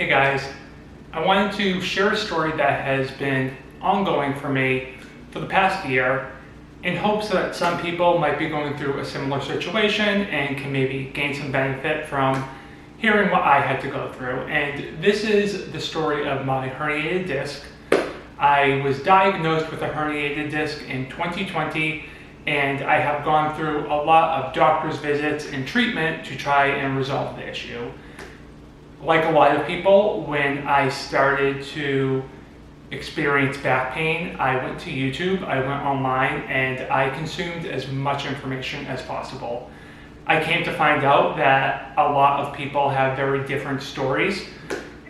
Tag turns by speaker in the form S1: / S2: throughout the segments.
S1: Hey guys, I wanted to share a story that has been ongoing for me for the past year in hopes that some people might be going through a similar situation and can maybe gain some benefit from hearing what I had to go through. And this is the story of my herniated disc. I was diagnosed with a herniated disc in 2020, and I have gone through a lot of doctor's visits and treatment to try and resolve the issue. Like a lot of people, when I started to experience back pain, I went to YouTube, I went online, and I consumed as much information as possible. I came to find out that a lot of people have very different stories,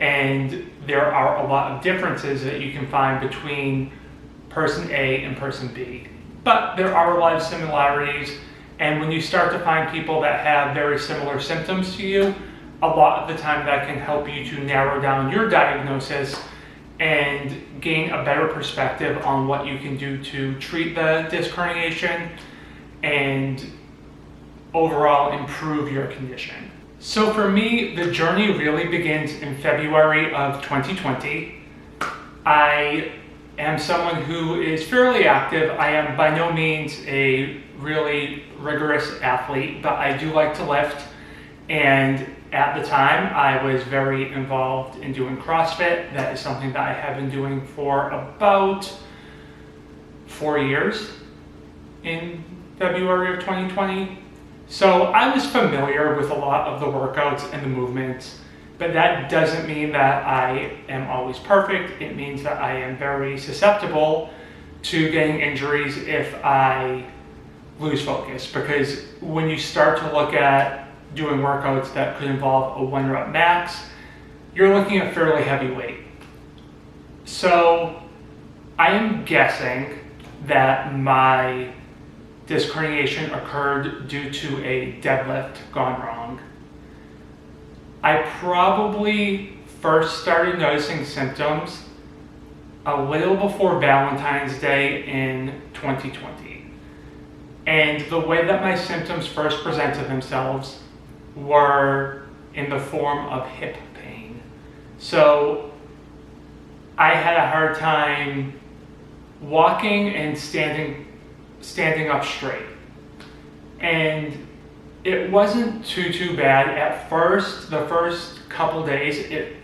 S1: and there are a lot of differences that you can find between person A and person B. But there are a lot of similarities, and when you start to find people that have very similar symptoms to you, a lot of the time that can help you to narrow down your diagnosis and gain a better perspective on what you can do to treat the disc herniation and overall improve your condition. So for me, the journey really begins in February of 2020. I am someone who is fairly active. I am by no means a really rigorous athlete, but I do like to lift. And at the time, I was very involved in doing CrossFit. That is something that I have been doing for about 4 years in February of 2020. So I was familiar with a lot of the workouts and the movements, but that doesn't mean that I am always perfect. It means that I am very susceptible to getting injuries if I lose focus, because when you start to look at doing workouts that could involve a 1 rep max, you're looking at fairly heavy weight. So I am guessing that my disc herniation occurred due to a deadlift gone wrong. I probably first started noticing symptoms a little before Valentine's Day in 2020. And the way that my symptoms first presented themselves were in the form of hip pain. So I had a hard time walking and standing up straight. And it wasn't too bad. At first, the first couple days, it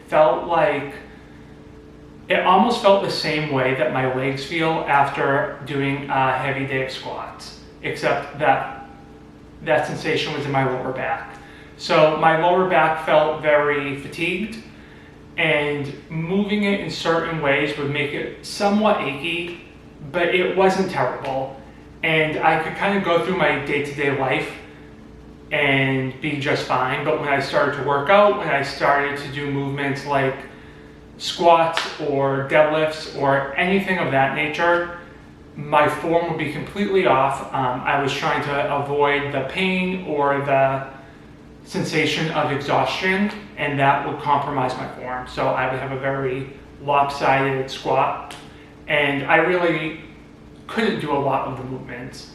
S1: almost felt the same way that my legs feel after doing a heavy day of squats, except that sensation was in my lower back. So my lower back felt very fatigued, and moving it in certain ways would make it somewhat achy, but it wasn't terrible. And I could kind of go through my day-to-day life and be just fine. But when I started to work out, when I started to do movements like squats or deadlifts or anything of that nature, my form would be completely off. I was trying to avoid the pain or the sensation of exhaustion, and that would compromise my form. So I would have a very lopsided squat, and I really couldn't do a lot of the movements.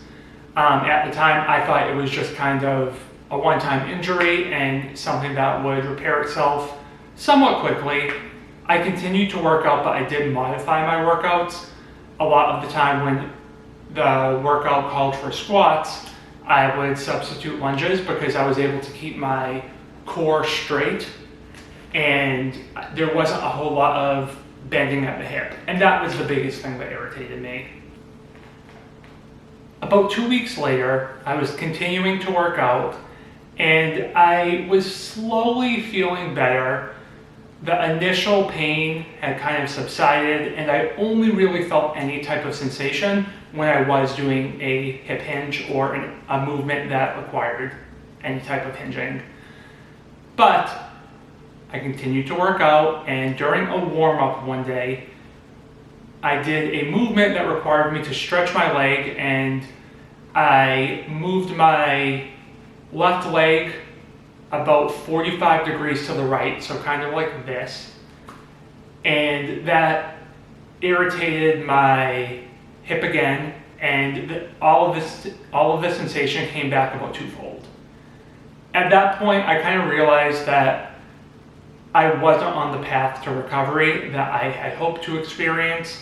S1: At the time, I thought it was just kind of a one-time injury and something that would repair itself somewhat quickly. I continued to work out, but I did modify my workouts. A lot of the time when the workout called for squats, I would substitute lunges because I was able to keep my core straight and there wasn't a whole lot of bending at the hip. And that was the biggest thing that irritated me. About 2 weeks later, I was continuing to work out and I was slowly feeling better. The initial pain had kind of subsided, and I only really felt any type of sensation when I was doing a hip hinge or a movement that required any type of hinging. But I continued to work out, and during a warm-up one day, I did a movement that required me to stretch my leg, and I moved my left leg about 45 degrees to the right, so kind of like this. And that irritated my hip again, and all of this sensation came back about twofold. At that point, I kind of realized that I wasn't on the path to recovery that I had hoped to experience.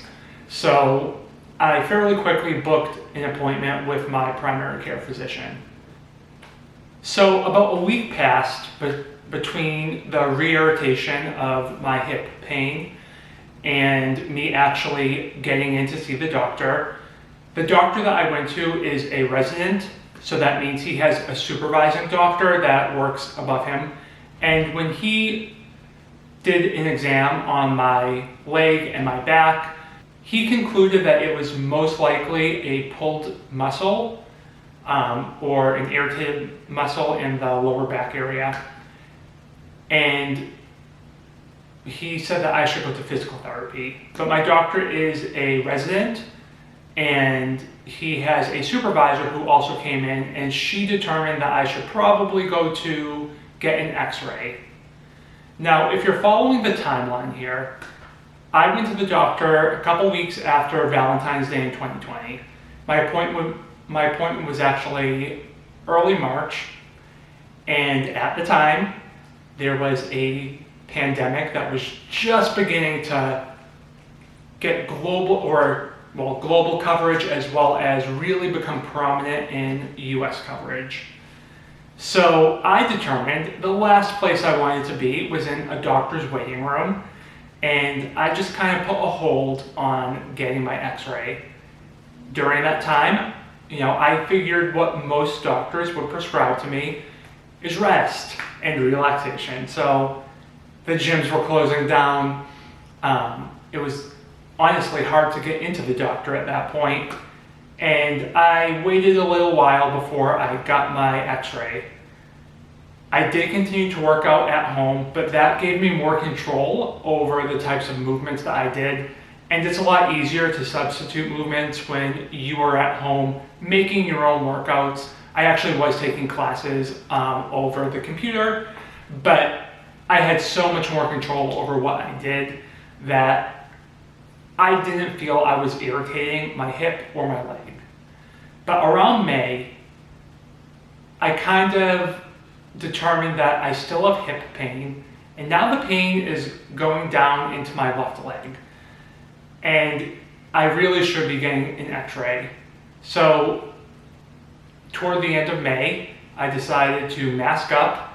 S1: So I fairly quickly booked an appointment with my primary care physician. So about a week passed between the re-irritation of my hip pain and me actually getting in to see the doctor. The doctor that I went to is a resident, so that means he has a supervising doctor that works above him. And when he did an exam on my leg and my back, he concluded that it was most likely a pulled muscle or an irritated muscle in the lower back area. And he said that I should go to physical therapy. But my doctor is a resident, and he has a supervisor who also came in, and she determined that I should probably go to get an x-ray. Now, if you're following the timeline here, I went to the doctor a couple weeks after Valentine's Day in 2020. My appointment was actually early March, and at the time, there was a pandemic that was just beginning to get global coverage, as well as really become prominent in US coverage. So I determined the last place I wanted to be was in a doctor's waiting room, and I just kind of put a hold on getting my x-ray. During that time, I figured what most doctors would prescribe to me is rest and relaxation. So the gyms were closing down. It was honestly hard to get into the doctor at that point. And I waited a little while before I got my x-ray. I did continue to work out at home, but that gave me more control over the types of movements that I did. And it's a lot easier to substitute movements when you are at home making your own workouts. I actually was taking classes over the computer, but I had so much more control over what I did that I didn't feel I was irritating my hip or my leg. But around May, I kind of determined that I still have hip pain, and now the pain is going down into my left leg. And I really should be getting an x-ray. So toward the end of May, I decided to mask up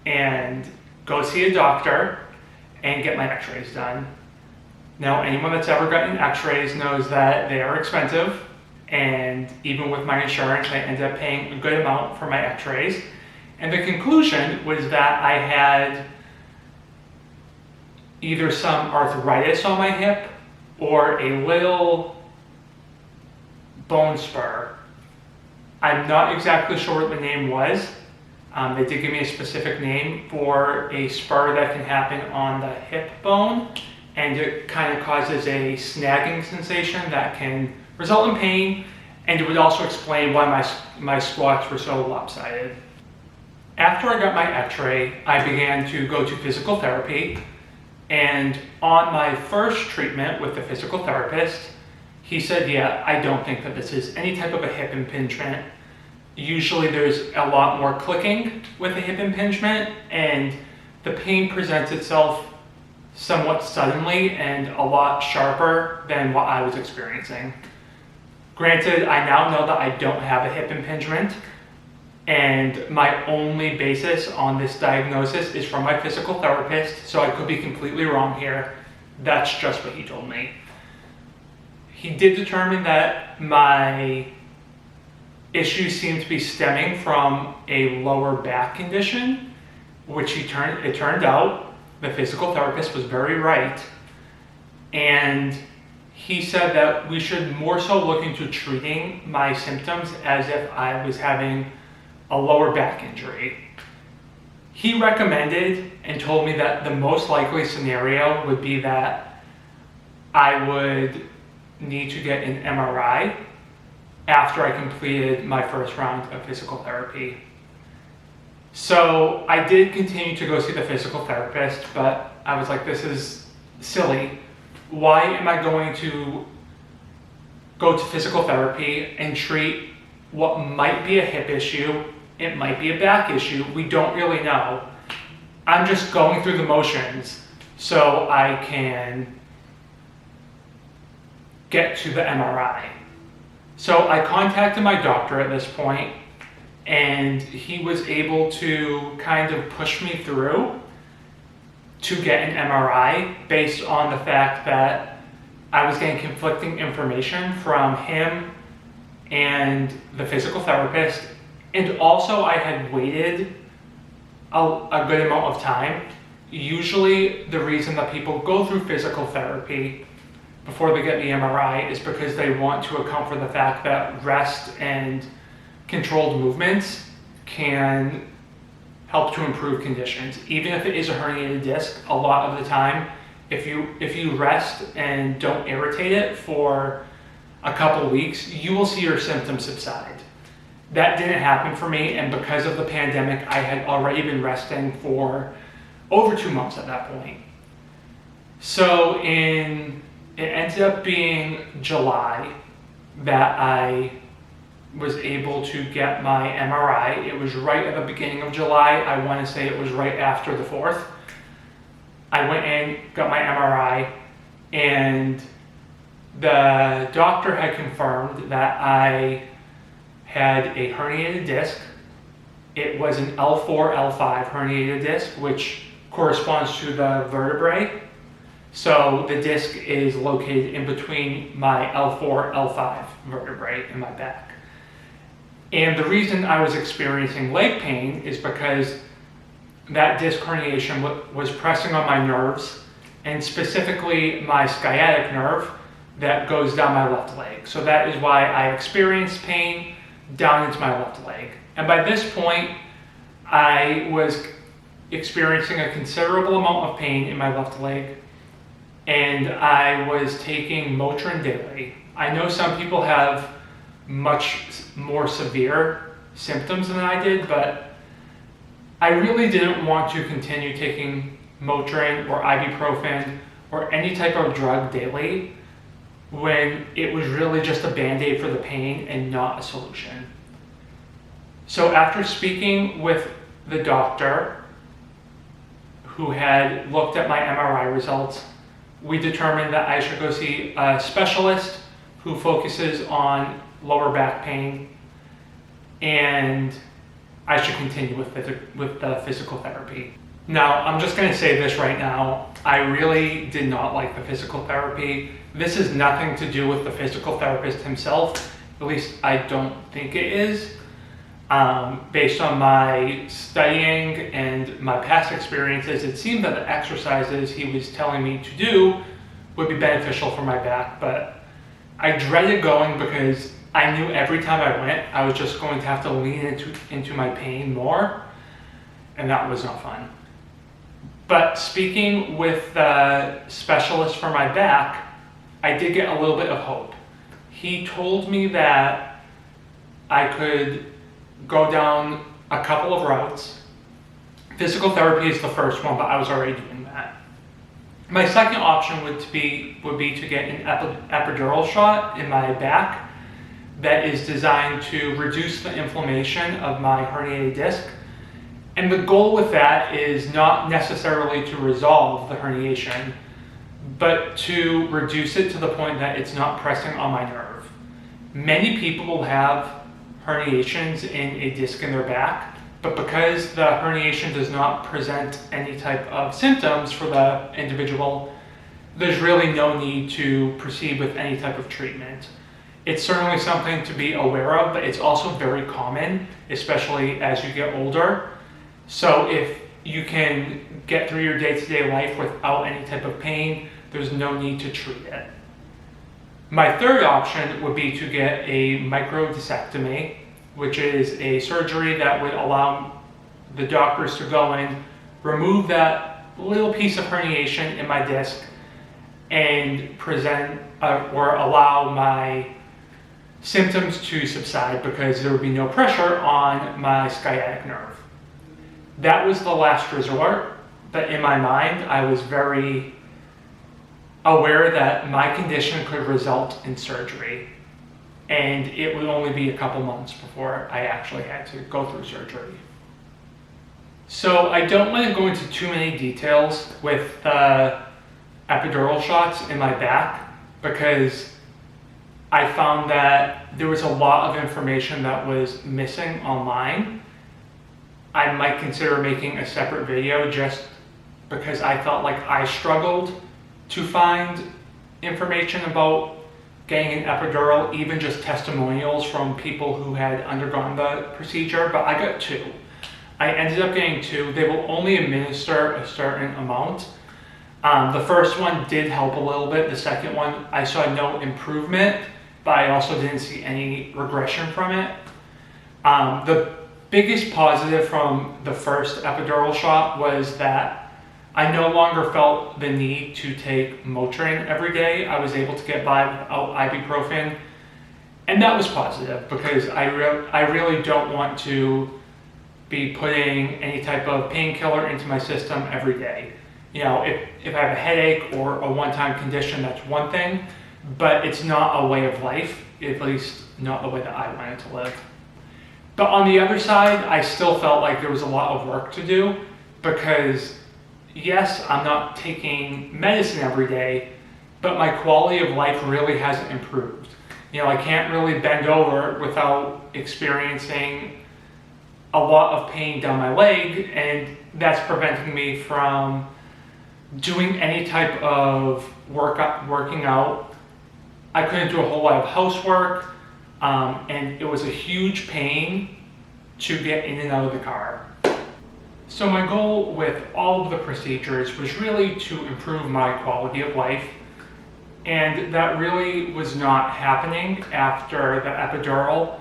S1: and go see a doctor and get my x-rays done. Now, anyone that's ever gotten x-rays knows that they are expensive, and even with my insurance, I ended up paying a good amount for my x-rays. And the conclusion was that I had either some arthritis on my hip or a little bone spur. I'm not exactly sure what the name was. They did give me a specific name for a spur that can happen on the hip bone, and it kind of causes a snagging sensation that can result in pain, and it would also explain why my squats were so lopsided. After I got my x-ray, I began to go to physical therapy, and on my first treatment with the physical therapist, he said, yeah, I don't think that this is any type of a hip impingement. Usually there's a lot more clicking with a hip impingement, and the pain presents itself somewhat suddenly and a lot sharper than what I was experiencing. Granted, I now know that I don't have a hip impingement, and my only basis on this diagnosis is from my physical therapist, so I could be completely wrong here. That's just what he told me. He did determine that my issues seemed to be stemming from a lower back condition, which it turned out the physical therapist was very right. And he said that we should more so look into treating my symptoms as if I was having a lower back injury. He recommended and told me that the most likely scenario would be that I would need to get an MRI after I completed my first round of physical therapy. So I did continue to go see the physical therapist, but I was like, this is silly. Why am I going to go to physical therapy and treat what might be a hip issue? It might be a back issue. We don't really know. I'm just going through the motions so I can get to the MRI. So I contacted my doctor at this point, and he was able to kind of push me through to get an MRI based on the fact that I was getting conflicting information from him and the physical therapist. And also I had waited a good amount of time. Usually the reason that people go through physical therapy before they get the MRI is because they want to account for the fact that rest and controlled movements can help to improve conditions. Even if it is a herniated disc, a lot of the time, if you rest and don't irritate it for a couple weeks, you will see your symptoms subside. That didn't happen for me, and because of the pandemic, I had already been resting for over 2 months at that point. So it ended up being July that I was able to get my MRI. It was right at the beginning of July. I want to say it was right after the 4th. I went in, got my MRI, and the doctor had confirmed that I had a herniated disc. It was an L4-L5 herniated disc, which corresponds to the vertebrae. So the disc is located in between my L4-L5 vertebrae in my back. And the reason I was experiencing leg pain is because that disc herniation was pressing on my nerves, and specifically my sciatic nerve that goes down my left leg. So that is why I experienced pain down into my left leg. And by this point, I was experiencing a considerable amount of pain in my left leg, and I was taking Motrin daily. I know some people have much more severe symptoms than I did, but I really didn't want to continue taking Motrin or ibuprofen or any type of drug daily when it was really just a band-aid for the pain and not a solution. So after speaking with the doctor who had looked at my MRI results, we determined that I should go see a specialist who focuses on lower back pain, and I should continue with the physical therapy. Now, I'm just going to say this right now. I really did not like the physical therapy. This is nothing to do with the physical therapist himself. At least I don't think it is. Based on my studying and my past experiences, it seemed that the exercises he was telling me to do would be beneficial for my back, but I dreaded going because I knew every time I went, I was just going to have to lean into my pain more, and that was not fun. But speaking with the specialist for my back, I did get a little bit of hope. He told me that I could go down a couple of routes. Physical therapy is the first one, but I was already doing that. My second option would be to get an epidural shot in my back that is designed to reduce the inflammation of my herniated disc. And the goal with that is not necessarily to resolve the herniation, but to reduce it to the point that it's not pressing on my nerve. Many people will have herniations in a disc in their back, but because the herniation does not present any type of symptoms for the individual, there's really no need to proceed with any type of treatment. It's certainly something to be aware of, but it's also very common, especially as you get older. So if you can get through your day-to-day life without any type of pain, there's no need to treat it. My third option would be to get a microdiscectomy, which is a surgery that would allow the doctors to go in, remove that little piece of herniation in my disc, and present or allow my symptoms to subside because there would be no pressure on my sciatic nerve. That was the last resort, but in my mind, I was very aware that my condition could result in surgery, and it would only be a couple months before I actually had to go through surgery. So I don't want to go into too many details with the epidural shots in my back because I found that there was a lot of information that was missing online. I might consider making a separate video just because I felt like I struggled to find information about getting an epidural, even just testimonials from people who had undergone the procedure, but I got two. I ended up getting two. They will only administer a certain amount. The first one did help a little bit. The second one, I saw no improvement, but I also didn't see any regression from it. The biggest positive from the first epidural shot was that I no longer felt the need to take Motrin every day. I was able to get by without ibuprofen, and that was positive because I really don't want to be putting any type of painkiller into my system every day. You know, if I have a headache or a one-time condition, that's one thing, but it's not a way of life, at least not the way that I wanted to live. But on the other side, I still felt like there was a lot of work to do because yes, I'm not taking medicine every day, but my quality of life really hasn't improved. You know, I can't really bend over without experiencing a lot of pain down my leg, and that's preventing me from doing any type of working out. I couldn't do a whole lot of housework, and it was a huge pain to get in and out of the car. So my goal with all of the procedures was really to improve my quality of life, and that really was not happening after the epidural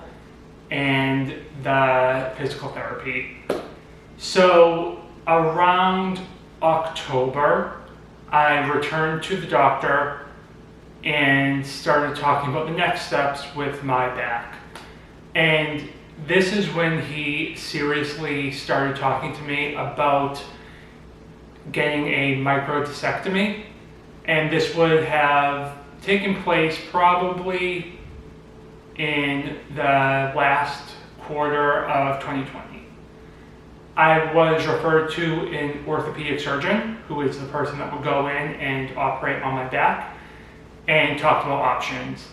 S1: and the physical therapy. So around October, I returned to the doctor and started talking about the next steps with my back. And this is when he seriously started talking to me about getting a microdiscectomy. And this would have taken place probably in the last quarter of 2020. I was referred to an orthopedic surgeon, who is the person that would go in and operate on my back and talk about options.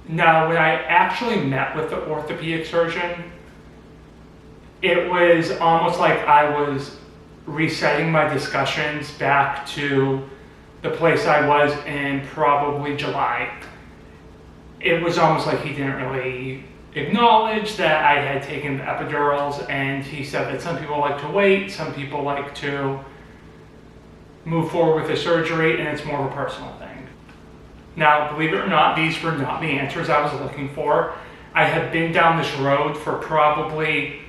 S1: Now, when I actually met with the orthopedic surgeon, it was almost like I was resetting my discussions back to the place I was in probably July. It was almost like he didn't really acknowledge that I had taken the epidurals, and he said that some people like to wait, some people like to move forward with the surgery, and it's more of a personal thing. Now, believe it or not, these were not the answers I was looking for. I had been down this road for probably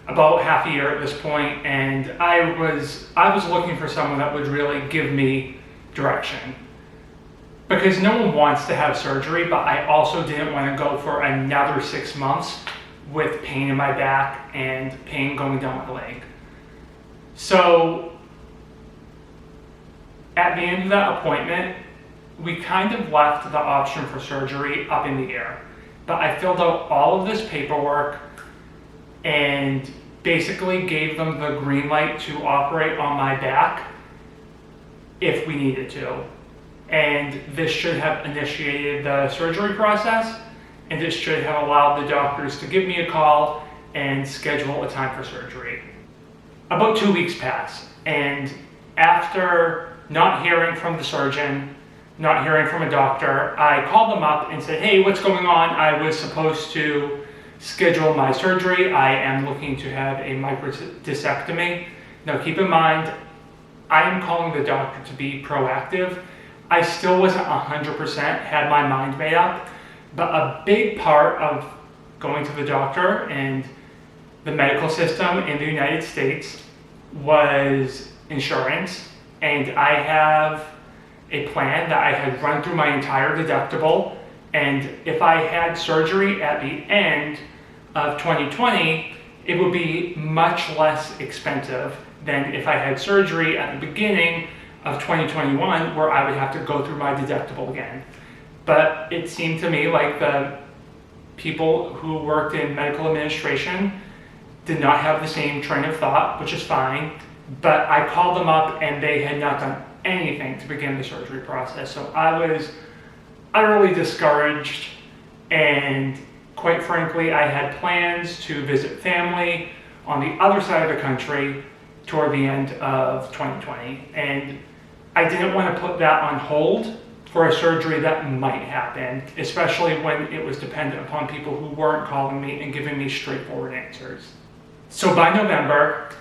S1: about half a year at this point, and I was looking for someone that would really give me direction. Because no one wants to have surgery, but I also didn't want to go for another 6 months with pain in my back and pain going down my leg. So at the end of that appointment, we kind of left the option for surgery up in the air. But I filled out all of this paperwork and basically gave them the green light to operate on my back if we needed to. And this should have initiated the surgery process, and this should have allowed the doctors to give me a call and schedule a time for surgery. About 2 weeks passed, and after not hearing from the surgeon, not hearing from a doctor, I called them up and said, hey, what's going on? I was supposed to schedule my surgery. I am looking to have a microdiscectomy. Now keep in mind, I am calling the doctor to be proactive. I still wasn't 100% had my mind made up, but a big part of going to the doctor and the medical system in the United States was insurance, and I have a plan that I had run through my entire deductible, and if I had surgery at the end of 2020, it would be much less expensive than if I had surgery at the beginning of 2021, where I would have to go through my deductible again. But it seemed to me like the people who worked in medical administration did not have the same train of thought, which is fine, but I called them up and they had not done anything to begin the surgery process. So I was utterly discouraged, and quite frankly, I had plans to visit family on the other side of the country toward the end of 2020, and I didn't want to put that on hold for a surgery that might happen, especially when it was dependent upon people who weren't calling me and giving me straightforward answers. So by November,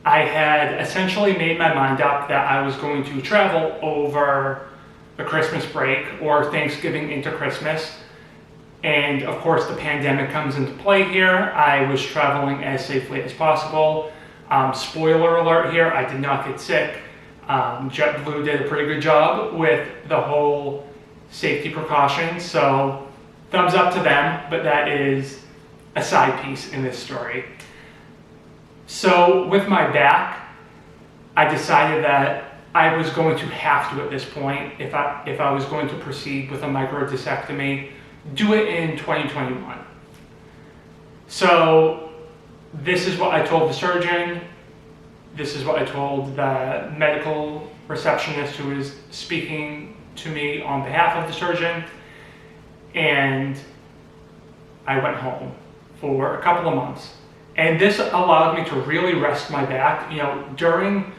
S1: I had essentially made my mind up that I was going to travel over the Christmas break or Thanksgiving into Christmas. And of course, the pandemic comes into play here. I was traveling as safely as possible. Spoiler alert here, I did not get sick. JetBlue did a pretty good job with the whole safety precautions, so thumbs up to them, but that is a side piece in this story. So with my back, I decided that I was going to have to, at this point, if I was going to proceed with a microdiscectomy, do it in 2021. So this is what I told the surgeon. This is what I told the medical receptionist who was speaking to me on behalf of the surgeon. And I went home for a couple of months. And this allowed me to really rest my back. You know, during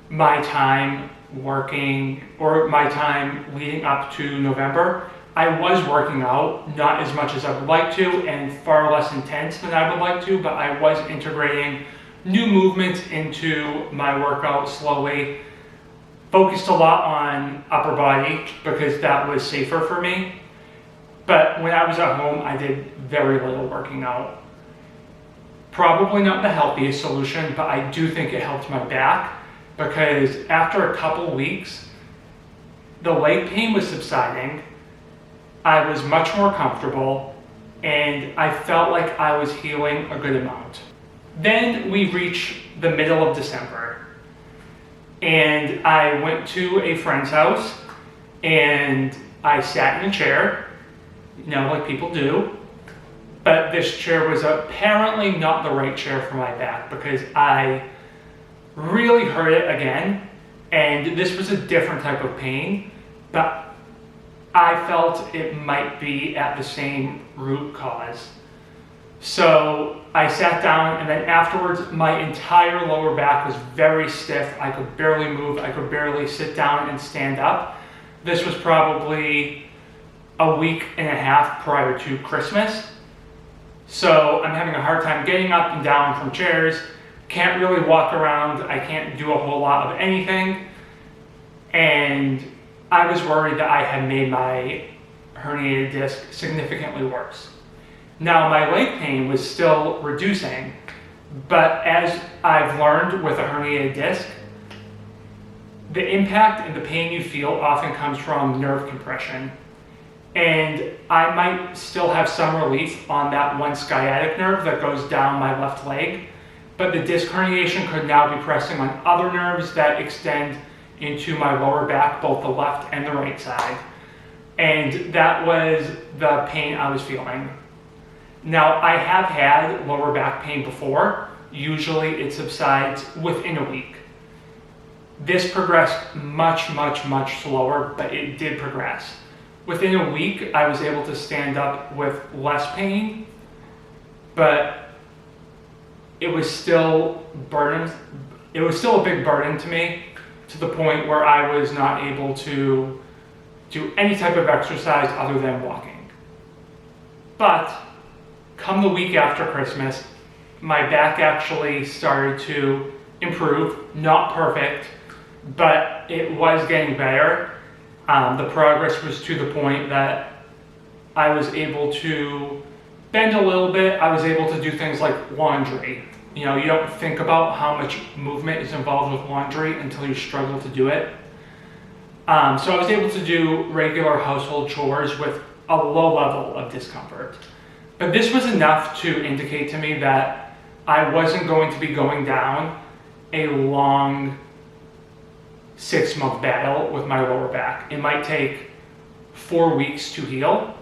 S1: my time working, or my time leading up to November, I was working out, not as much as I would like to, and far less intense than I would like to, but I was integrating new movements into my workout slowly. Focused a lot on upper body because that was safer for me. But when I was at home, I did very little working out. Probably not the healthiest solution, but I do think it helped my back, because after a couple weeks, the leg pain was subsiding. I was much more comfortable, and I felt like I was healing a good amount. Then we reach the middle of December, and I went to a friend's house, and I sat in a chair, you know, like people do. But this chair was apparently not the right chair for my back, because I really hurt it again, and this was a different type of pain, but I felt it might be at the same root cause. So I sat down, and then afterwards my entire lower back was very stiff. I could barely move. I could barely sit down and stand up. This was probably a week and a half prior to Christmas. So I'm having a hard time getting up and down from chairs. Can't really walk around. I can't do a whole lot of anything. And I was worried that I had made my herniated disc significantly worse. Now, my leg pain was still reducing, but as I've learned with a herniated disc, the impact and the pain you feel often comes from nerve compression. And I might still have some relief on that one sciatic nerve that goes down my left leg, but the disc herniation could now be pressing on other nerves that extend into my lower back, both the left and the right side. And that was the pain I was feeling. Now, I have had lower back pain before. Usually it subsides within a week. This progressed much slower, but it did progress. Within a week, I was able to stand up with less pain, but it was still a big burden to me, to the point where I was not able to do any type of exercise other than walking. But come the week after Christmas, my back actually started to improve. Not perfect, but it was getting better. The progress was to the point that I was able to bend a little bit. I was able to do things like laundry. You know, you don't think about how much movement is involved with laundry until you struggle to do it. So I was able to do regular household chores with a low level of discomfort. But this was enough to indicate to me that I wasn't going to be going down a long 6-month battle with my lower back. It might take 4 weeks to heal,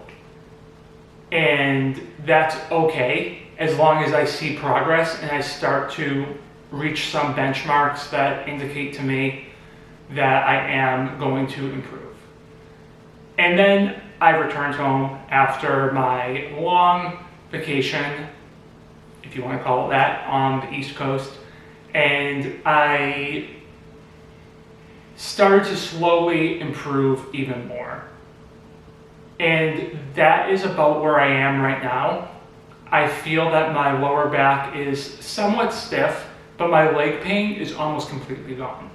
S1: and that's okay. as long as I see progress and I start to reach some benchmarks that indicate to me that I am going to improve. And then I returned home after my long vacation, if you want to call it that, on the East Coast, and I started to slowly improve even more. And that is about where I am right now. I feel that my lower back is somewhat stiff, but my leg pain is almost completely gone.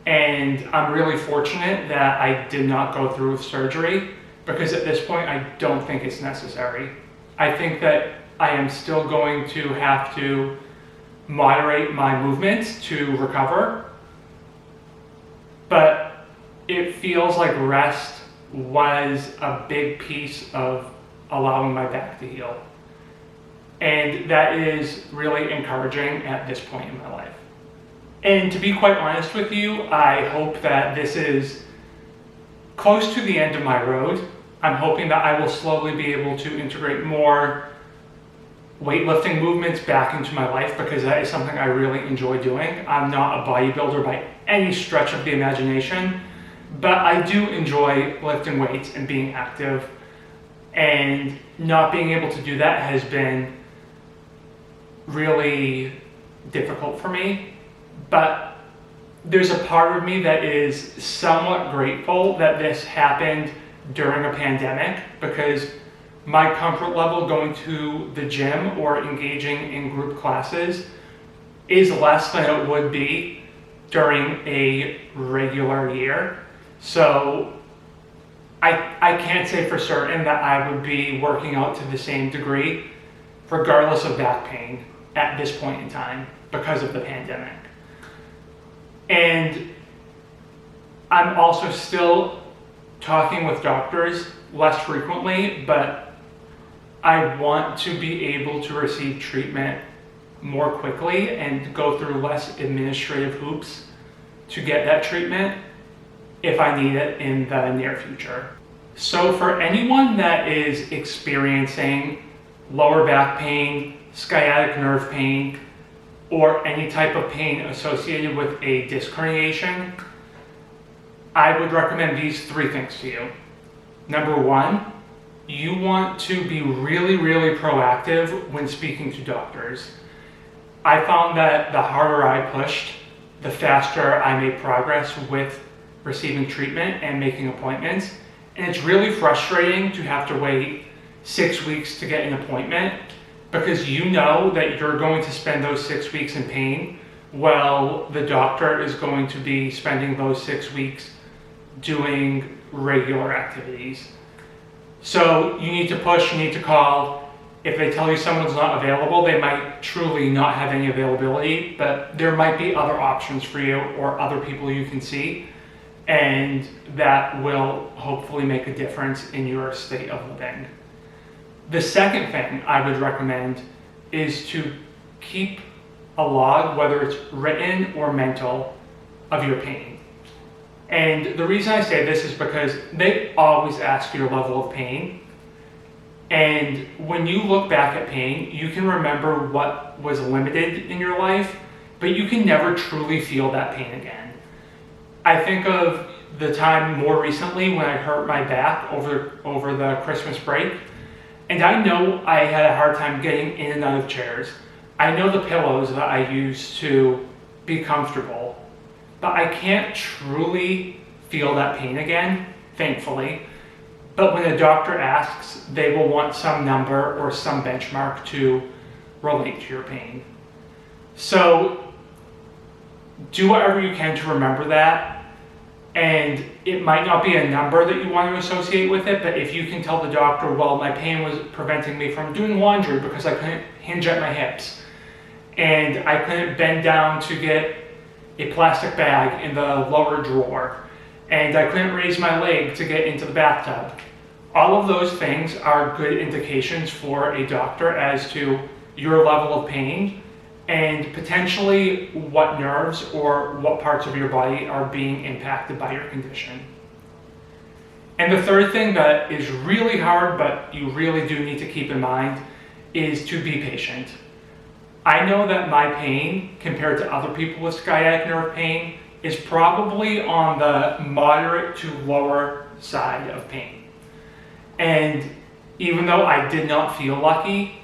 S1: And I'm really fortunate that I did not go through with surgery, because at this point I don't think it's necessary. I think that I am still going to have to moderate my movements to recover, but it feels like rest was a big piece of allowing my back to heal. And that is really encouraging at this point in my life. And to be quite honest with you, I hope that this is close to the end of my road. I'm hoping that I will slowly be able to integrate more weightlifting movements back into my life, because that is something I really enjoy doing. I'm not a bodybuilder by any stretch of the imagination, but I do enjoy lifting weights and being active. And not being able to do that has been really difficult for me, but there's a part of me that is somewhat grateful that this happened during a pandemic, because my comfort level going to the gym or engaging in group classes is less than it would be during a regular year. So I can't say for certain that I would be working out to the same degree regardless of back pain at this point in time because of the pandemic. And I'm also still talking with doctors less frequently, but I want to be able to receive treatment more quickly and go through less administrative hoops to get that treatment if I need it in the near future. So for anyone that is experiencing lower back pain, sciatic nerve pain, or any type of pain associated with a disc herniation, I would recommend these three things to you. Number one, you want to be really, really proactive when speaking to doctors. I found that the harder I pushed, the faster I made progress with receiving treatment and making appointments. And it's really frustrating to have to wait 6 weeks to get an appointment, because you know that you're going to spend those 6 weeks in pain while the doctor is going to be spending those 6 weeks doing regular activities. So you need to push, you need to call. If they tell you someone's not available, they might truly not have any availability, but there might be other options for you or other people you can see, and that will hopefully make a difference in your state of living. The second thing I would recommend is to keep a log, whether it's written or mental, of your pain. And the reason I say this is because they always ask your level of pain. And when you look back at pain, you can remember what was limited in your life, but you can never truly feel that pain again. I think of the time more recently when I hurt my back over the Christmas break, and I know I had a hard time getting in and out of chairs. I know the pillows that I use to be comfortable, but I can't truly feel that pain again, thankfully. But when a doctor asks, they will want some number or some benchmark to relate to your pain. So do whatever you can to remember that. And it might not be a number that you want to associate with it, but if you can tell the doctor, well, my pain was preventing me from doing laundry because I couldn't hinge at my hips, and I couldn't bend down to get a plastic bag in the lower drawer, and I couldn't raise my leg to get into the bathtub. All of those things are good indications for a doctor as to your level of pain and potentially what nerves or what parts of your body are being impacted by your condition. And the third thing that is really hard, but you really do need to keep in mind, is to be patient. I know that my pain, compared to other people with sciatic nerve pain, is probably on the moderate to lower side of pain. And even though I did not feel lucky,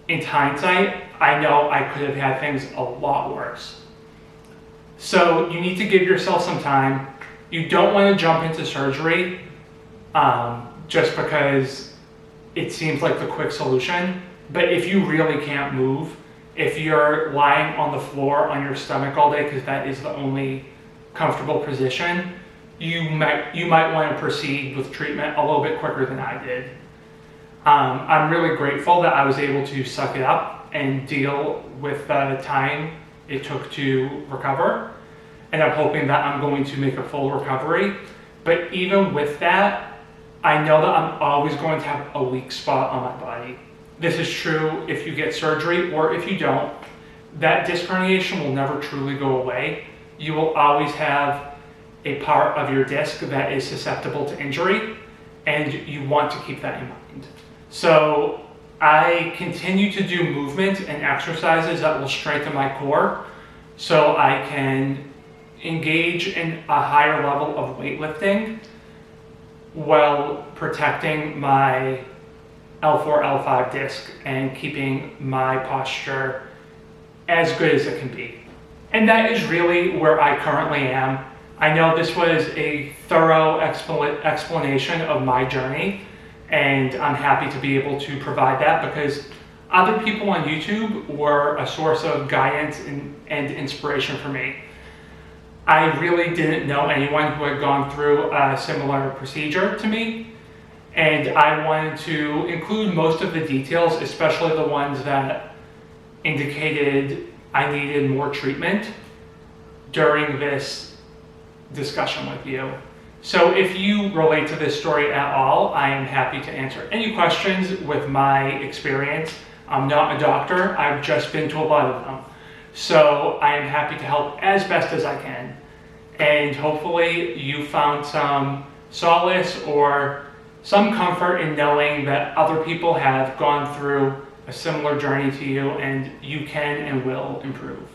S1: in hindsight, I know I could have had things a lot worse. So you need to give yourself some time. You don't want to jump into surgery just because it seems like the quick solution. But if you really can't move, if you're lying on the floor on your stomach all day because that is the only comfortable position, you might want to proceed with treatment a little bit quicker than I did. I'm really grateful that I was able to suck it up and deal with the time it took to recover. And I'm hoping that I'm going to make a full recovery. But even with that, I know that I'm always going to have a weak spot on my body. This is true if you get surgery or if you don't. That disc herniation will never truly go away. You will always have a part of your disc that is susceptible to injury, and you want to keep that in mind. So I continue to do movement and exercises that will strengthen my core so I can engage in a higher level of weightlifting while protecting my L4-L5 disc and keeping my posture as good as it can be. And that is really where I currently am. I know this was a thorough explanation of my journey, and I'm happy to be able to provide that because other people on YouTube were a source of guidance and inspiration for me. I really didn't know anyone who had gone through a similar procedure to me, and I wanted to include most of the details, especially the ones that indicated I needed more treatment during this discussion with you. So if you relate to this story at all, I am happy to answer any questions with my experience. I'm not a doctor, I've just been to a lot of them. So I am happy to help as best as I can. And hopefully you found some solace or some comfort in knowing that other people have gone through a similar journey to you and you can and will improve.